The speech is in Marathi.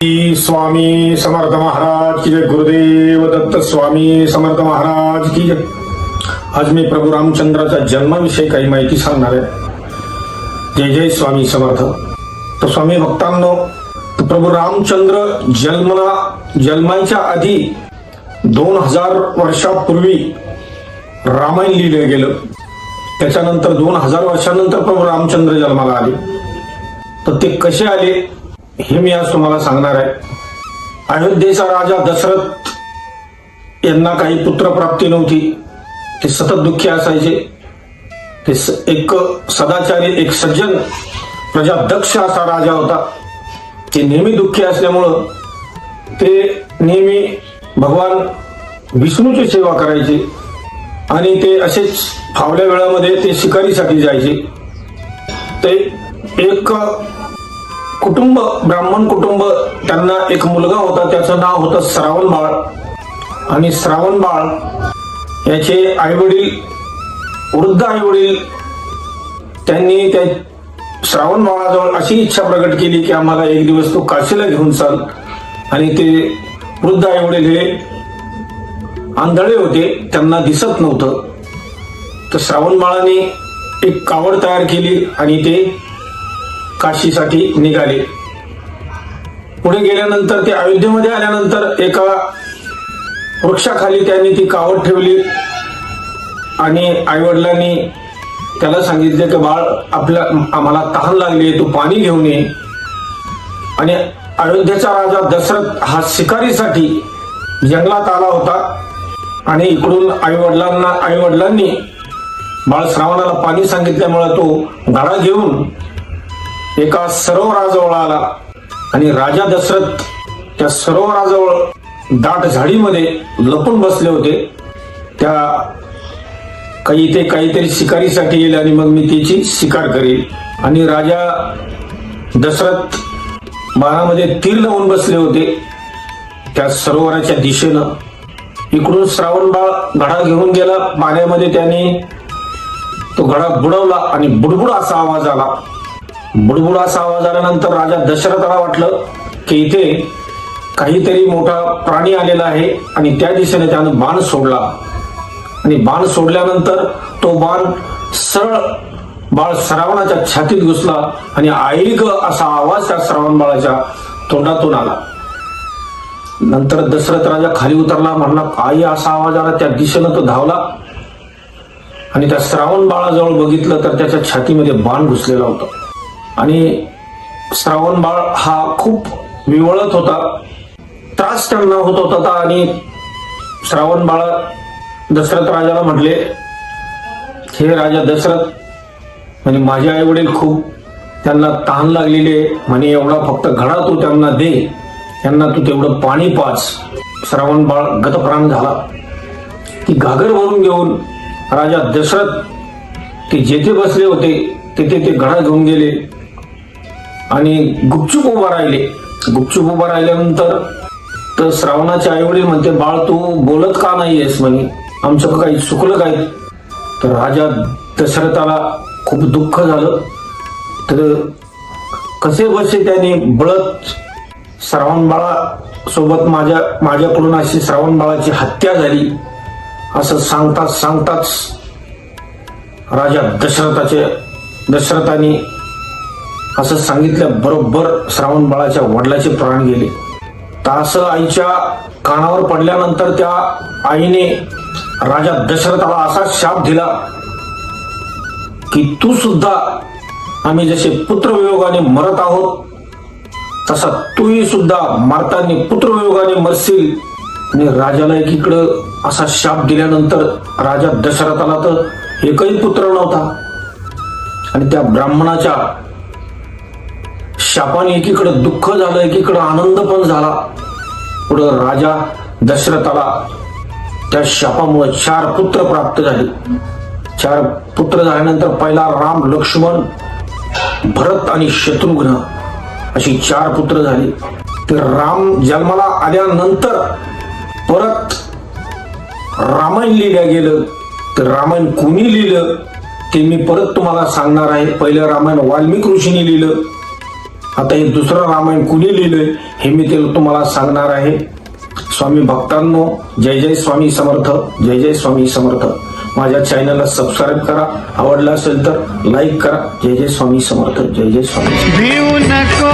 स्वामी समर्थ महाराज की जय। गुरुदेव दत्त स्वामी समर्थ महाराज की जय। आज मी प्रभू रामचंद्राच्या जन्माविषयी काही माहिती सांगणार आहे। जय जय स्वामी समर्थ। तर स्वामी भक्तांनो, प्रभू रामचंद्र जन्माच्या आधी 2000 वर्षापूर्वी रामायण लिहिलं गेलं। त्याच्यानंतर 2000 वर्षानंतर प्रभू रामचंद्र जन्माला आले। तर ते कसे आले हे मी आज तुम्हाला सांगणार आहे। अयोध्येचा राजा दशरथ यांना काही पुत्रप्राप्ती नव्हती। ते सतत दुःखी असायचे। ते एक सदाचारी, एक सज्जन, प्रजादक्ष असा राजा होता। ते नेहमी दुःखी असल्यामुळं ते नेहमी भगवान विष्णूची सेवा करायचे आणि ते असेच फावल्या वेळामध्ये ते शिकारीसाठी जायचे। ते एक कुटुंब, ब्राह्मण कुटुंब, त्यांना एक मुलगा होता, त्याचं नाव होतं श्रावणबाळ। आणि श्रावणबाळ याचे आईवडील, वृद्ध आईवडील, त्यांनी त्या श्रावणबाळाजवळ अशी इच्छा प्रकट केली की आम्हाला एक दिवस तू काशीला घेऊन चाल। आणि ते वृद्ध आईवडील हे आंधळे होते, त्यांना दिसत नव्हतं। तर श्रावणबाळाने एक कावड तयार केली आणि ते काशीसाठी निघाले। पुढे गेल्यानंतर ते अयोध्येमध्ये आल्यानंतर एका वृक्षाखाली त्यांनी ती कावड ठेवली आणि आईवडिलांनी त्याला सांगितले की बाळ, आम्हाला तहान लागली, तू पाणी घेऊन ये। आणि अयोध्येचा राजा दशरथ हा शिकारीसाठी जंगलात आला होता आणि इकडून आईवडिलांनी बाळ श्रावणाला पाणी सांगितल्यामुळे तो घडा घेऊन एका सरोवराजवळ आला। आणि राजा दशरथ त्या सरोवराजवळ दाट झाडीमध्ये लपून बसले होते। त्या काहीतरी शिकारीसाठी येईल आणि मग मी त्याची शिकार करेल। आणि राजा दशरथ बाणामध्ये तीर लावून बसले होते त्या सरोवराच्या दिशेनं। इकडून श्रावणबाळ घडा घेऊन गेला पाण्यामध्ये, त्याने तो घडा बुडवला आणि बुडबुड असा आवाज आला। बुडबुड असा आवाज आल्यानंतर राजा दशरथाला वाटलं की इथे काहीतरी मोठा प्राणी आलेला आहे आणि त्या दिशेने त्यानं बाण सोडला। आणि बाण सोडल्यानंतर तो बाण सरळ बाळ श्रावणाच्या छातीत घुसला आणि आई ग असा आवाज त्या श्रावणबाळाच्या तोंडातून आला। नंतर दशरथ राजा खाली उतरला, म्हणला आई असा आवाज आला। त्या दिशेनं तो धावला आणि त्या श्रावण बाळाजवळ बघितलं तर त्याच्या छातीमध्ये बाण घुसलेला होता। आणि श्रावण बाळ हा खूप विवळत होता, त्रास त्यांना होत होता। आणि श्रावण बाळ दशरथ राजाला म्हटले, हे राजा दशरथ, म्हणजे माझे आई वडील खूप त्यांना तहान लागलेली आहे, म्हणे एवढा फक्त घडा तू त्यांना दे, त्यांना तू तेवढं पाणी पाच। श्रावण बाळ गतप्राण झाला। ती घागर भरून घेऊन राजा दशरथ ते जेथे बसले होते तिथे ते घडा घेऊन गेले आणि गुपचूप उभा राहिले। गुपचूप उभा राहिल्यानंतर तर श्रावणाचे आईवडील म्हणते, बाळ तू बोलत का नाहीयेस, म्हणे आमचं काही चुकलं काय? तर राजा दशरथाला खूप दुःख झालं। तर कसे बसे त्याने बळत श्रावणबाळा सोबत माझ्याकडून अशी श्रावणबाळाची हत्या झाली असं सांगताच राजा दशरथाने असं सांगितलं बरोबर श्रावणबाळाच्या वडिलाचे प्राण गेले। तर असं आईच्या कानावर पडल्यानंतर त्या आईने राजा दशरथाला असा शाप दिला की तू सुद्धा, आम्ही जसे पुत्रवियोगाने मरत आहोत तसा तूही सुद्धा मारताना पुत्रवियोगाने मरशील। आणि राजाला एकीकडं असा शाप दिल्यानंतर राजा दशरथाला तर एकही पुत्र नव्हता आणि त्या ब्राह्मणाच्या शापाने एकीकडे दुःख झालं, एकीकडे आनंद पण झाला। पुढे राजा दशरथाला त्या शापामुळे 4 पुत्र प्राप्त झाले। 4 पुत्र झाल्यानंतर पहिला राम, लक्ष्मण, भरत आणि शत्रुघ्न अशी 4 पुत्र झाली। ते राम जन्माला आल्यानंतर परत रामायण लिहिलं गेलं। तर रामायण कोणी लिहिलं ते मी परत तुम्हाला सांगणार आहे। पहिलं रामायण वाल्मिक ऋषींनी लिहिलं आता हे दुसरं रामायण कुणी लिहिलंय हे मी तुम्हाला सांगणार आहे. स्वामी भक्तांनो, जय जय स्वामी समर्थ, जय जय स्वामी समर्थ. माझ्या चॅनलला सबस्क्राईब करा, आवडलं असेल तर लाईक करा. जय जय स्वामी समर्थ, जय जय स्वामी. भिऊ नको